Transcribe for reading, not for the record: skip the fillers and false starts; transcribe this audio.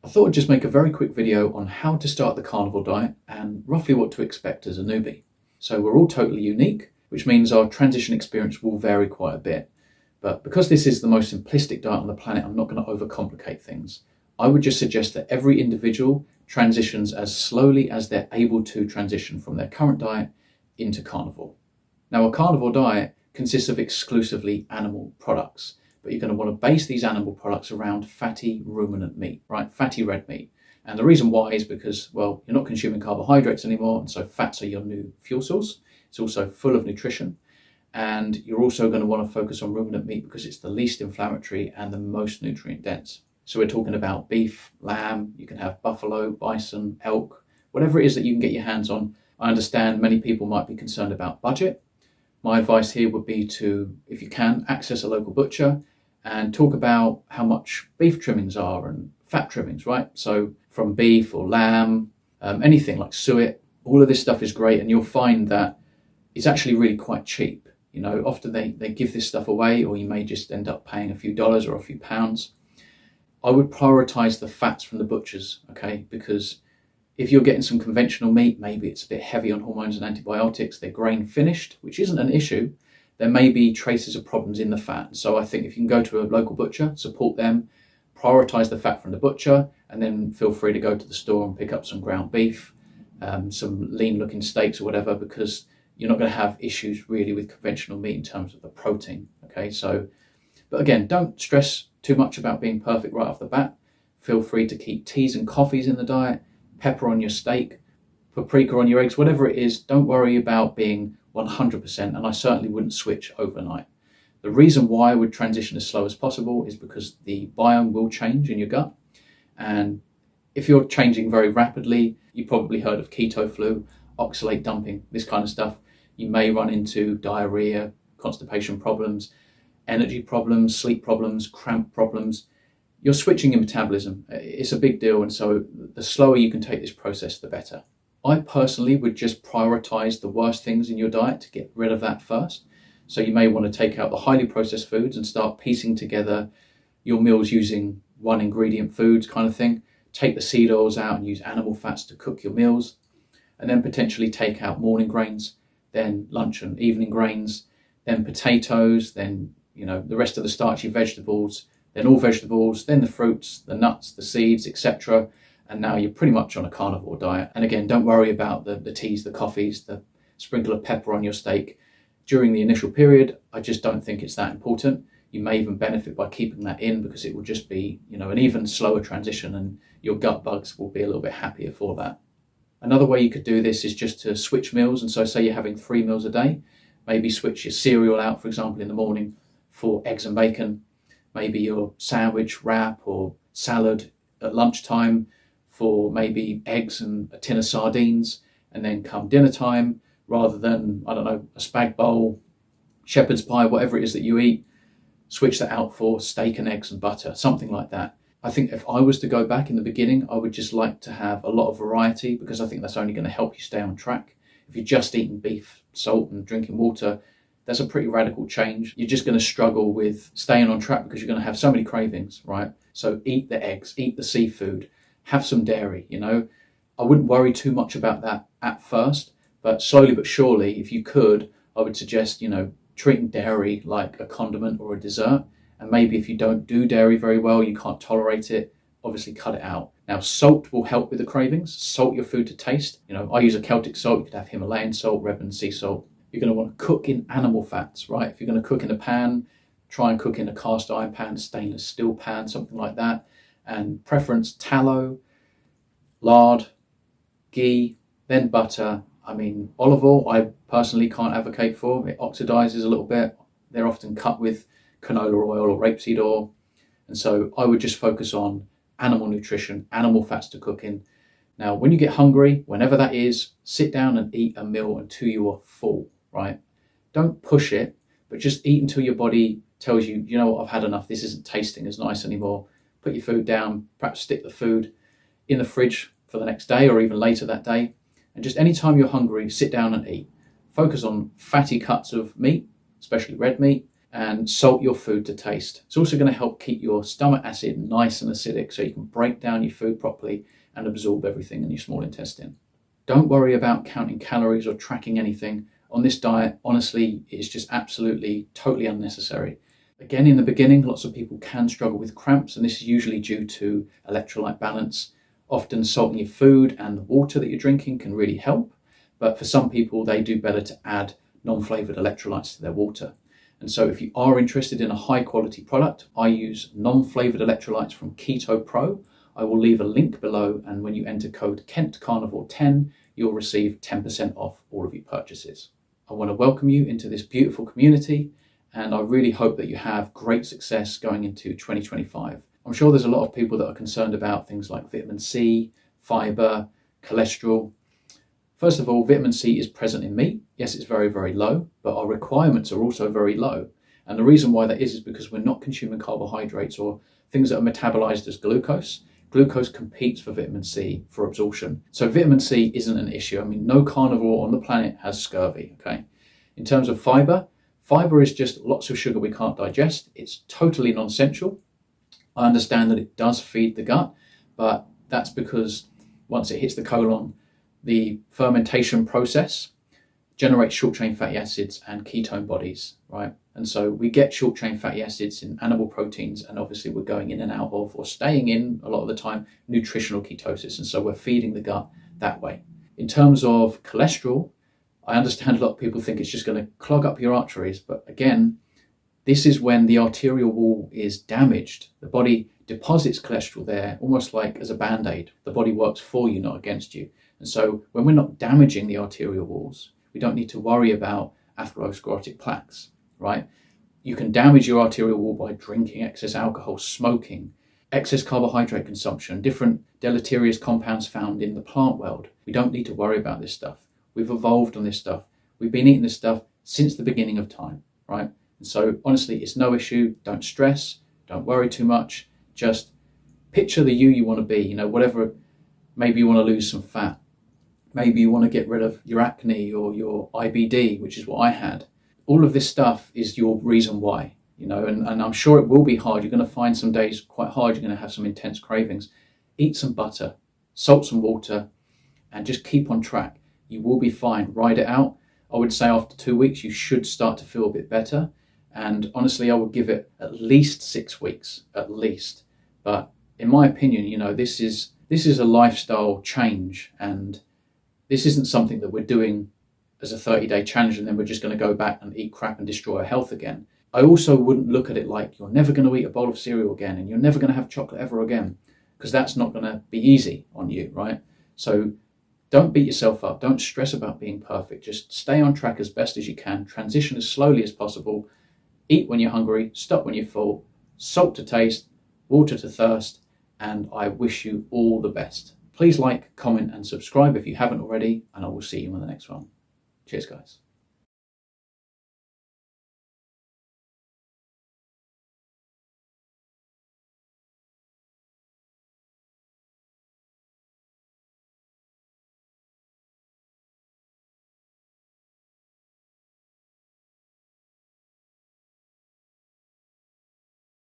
I thought I'd just make a very quick video on how to start the carnivore diet and roughly what to expect as a newbie. So we're all totally unique, which means our transition experience will vary quite a bit. But because this is the most simplistic diet on the planet, I'm not going to overcomplicate things. I would just suggest that every individual transitions as slowly as they're able to transition from their current diet into carnivore. Now, a carnivore diet consists of exclusively animal products, but you're going to want to base these animal products around fatty ruminant meat, right? Fatty red meat. And the reason why is because, well, you're not consuming carbohydrates anymore, and so fats are your new fuel source. It's also full of nutrition. And you're also going to want to focus on ruminant meat because it's the least inflammatory and the most nutrient dense. So we're talking about beef, lamb, you can have buffalo, bison, elk, whatever it is that you can get your hands on. I understand many people might be concerned about budget. My advice here would be to, if you can, access a local butcher and talk about how much beef trimmings are and fat trimmings, right? So from beef or lamb, anything like suet, all of this stuff is great, and you'll find that it's actually really quite cheap. You know, often they give this stuff away, or you may just end up paying a few dollars or a few pounds. I would prioritize the fats from the butchers, okay? Because if you're getting some conventional meat, maybe it's a bit heavy on hormones and antibiotics, they're grain finished, which isn't an issue. There may be traces of problems in the fat. So I think if you can go to a local butcher, support them, prioritize the fat from the butcher, and then feel free to go to the store and pick up some ground beef, some lean looking steaks or whatever, because you're not going to have issues really with conventional meat in terms of the protein. Okay, so, but again, don't stress too much about being perfect right off the bat. Feel free to keep teas and coffees in the diet, pepper on your steak, paprika on your eggs, whatever it is. Don't worry about being 100%, and I certainly wouldn't switch overnight. The reason why I would transition as slow as possible is because the biome will change in your gut, and if you're changing very rapidly, you probably heard of keto flu, oxalate dumping, this kind of stuff. You may run into diarrhea, constipation problems, energy problems, sleep problems, cramp problems. You're switching your metabolism. It's a big deal, and so the slower you can take this process, the better. I personally would just prioritize the worst things in your diet to get rid of that first. So you may want to take out the highly processed foods and start piecing together your meals using one ingredient foods kind of thing. Take the seed oils out and use animal fats to cook your meals, and then potentially take out morning grains, then lunch and evening grains, then potatoes, then the rest of the starchy vegetables, then all vegetables, then the fruits, the nuts, the seeds, etc. And now you're pretty much on a carnivore diet. And again, don't worry about the teas, the coffees, the sprinkle of pepper on your steak. During the initial period, I just don't think it's that important. You may even benefit by keeping that in because it will just be, an even slower transition, and your gut bugs will be a little bit happier for that. Another way you could do this is just to switch meals. And so say you're having 3 meals a day, maybe switch your cereal out, for example, in the morning for eggs and bacon, maybe your sandwich, wrap or salad at lunchtime for maybe eggs and a tin of sardines, and then come dinner time, rather than, a spag bowl, shepherd's pie, whatever it is that you eat, switch that out for steak and eggs and butter, something like that. I think if I was to go back in the beginning, I would just like to have a lot of variety, because I think that's only going to help you stay on track. If you're just eating beef, salt and drinking water, that's a pretty radical change. You're just going to struggle with staying on track because you're going to have so many cravings, right? So eat the eggs, eat the seafood, have some dairy, I wouldn't worry too much about that at first, but slowly but surely, if you could, I would suggest, treating dairy like a condiment or a dessert. And maybe if you don't do dairy very well, you can't tolerate it, obviously cut it out. Now, salt will help with the cravings. Salt your food to taste. I use a Celtic salt. You could have Himalayan salt, Rebben sea salt. You're going to want to cook in animal fats, right? If you're going to cook in a pan, try and cook in a cast iron pan, stainless steel pan, something like that. And preference tallow, lard, ghee, then butter. Olive oil, I personally can't advocate for. It oxidizes a little bit. They're often cut with canola oil or rapeseed oil. And so I would just focus on animal nutrition, animal fats to cook in. Now, when you get hungry, whenever that is, sit down and eat a meal until you are full, right? Don't push it, but just eat until your body tells you, I've had enough. This isn't tasting as nice anymore. Put your food down, perhaps stick the food in the fridge for the next day or even later that day. And just anytime you're hungry, sit down and eat. Focus on fatty cuts of meat, especially red meat, and salt your food to taste. It's also going to help keep your stomach acid nice and acidic so you can break down your food properly and absorb everything in your small intestine. Don't worry about counting calories or tracking anything. On this diet, honestly, it's just absolutely, totally unnecessary. Again, in the beginning, lots of people can struggle with cramps, and this is usually due to electrolyte balance. Often salting your food and the water that you're drinking can really help, but for some people, they do better to add non-flavored electrolytes to their water. And so if you are interested in a high quality product, I use non-flavored electrolytes from Keto Pro. I will leave a link below, and when you enter code KENTCarnivore10, you'll receive 10% off all of your purchases. I want to welcome you into this beautiful community, and I really hope that you have great success going into 2025. I'm sure there's a lot of people that are concerned about things like vitamin C, fiber, cholesterol. First of all, vitamin C is present in meat. Yes, it's very, very low, but our requirements are also very low. And the reason why that is because we're not consuming carbohydrates or things that are metabolized as glucose. Glucose competes for vitamin C for absorption. So vitamin C isn't an issue. I mean, no carnivore on the planet has scurvy, okay? In terms of fiber is just lots of sugar we can't digest. It's totally non-essential. I understand that it does feed the gut, but that's because once it hits the colon, the fermentation process generates short-chain fatty acids and ketone bodies, right? And so we get short-chain fatty acids in animal proteins, and obviously we're going in and out of, or staying in a lot of the time, nutritional ketosis. And so we're feeding the gut that way. In terms of cholesterol, I understand a lot of people think it's just going to clog up your arteries, but again, this is when the arterial wall is damaged. The body deposits cholesterol there almost like as a band-aid. The body works for you, not against you. And so when we're not damaging the arterial walls, we don't need to worry about atherosclerotic plaques, right? You can damage your arterial wall by drinking excess alcohol, smoking, excess carbohydrate consumption, different deleterious compounds found in the plant world. We don't need to worry about this stuff. We've evolved on this stuff. We've been eating this stuff since the beginning of time, right? And so honestly, it's no issue. Don't stress, don't worry too much. Just picture the you want to be, whatever. Maybe you want to lose some fat. Maybe you want to get rid of your acne or your IBD, which is what I had. All of this stuff is your reason why, and I'm sure it will be hard. You're going to find some days quite hard. You're going to have some intense cravings. Eat some butter, salt some water, and just keep on track. You will be fine. Ride it out. I would say after 2 weeks, you should start to feel a bit better. And honestly, I would give it at least 6 weeks, at least. But in my opinion, this is a lifestyle change, and this isn't something that we're doing as a 30-day challenge and then we're just going to go back and eat crap and destroy our health again. I also wouldn't look at it like you're never going to eat a bowl of cereal again and you're never going to have chocolate ever again, because that's not going to be easy on you, right? So don't beat yourself up. Don't stress about being perfect. Just stay on track as best as you can. Transition as slowly as possible. Eat when you're hungry. Stop when you're full. Salt to taste. Water to thirst. And I wish you all the best. Please like, comment, and subscribe if you haven't already, and I will see you in the next one. Cheers, guys.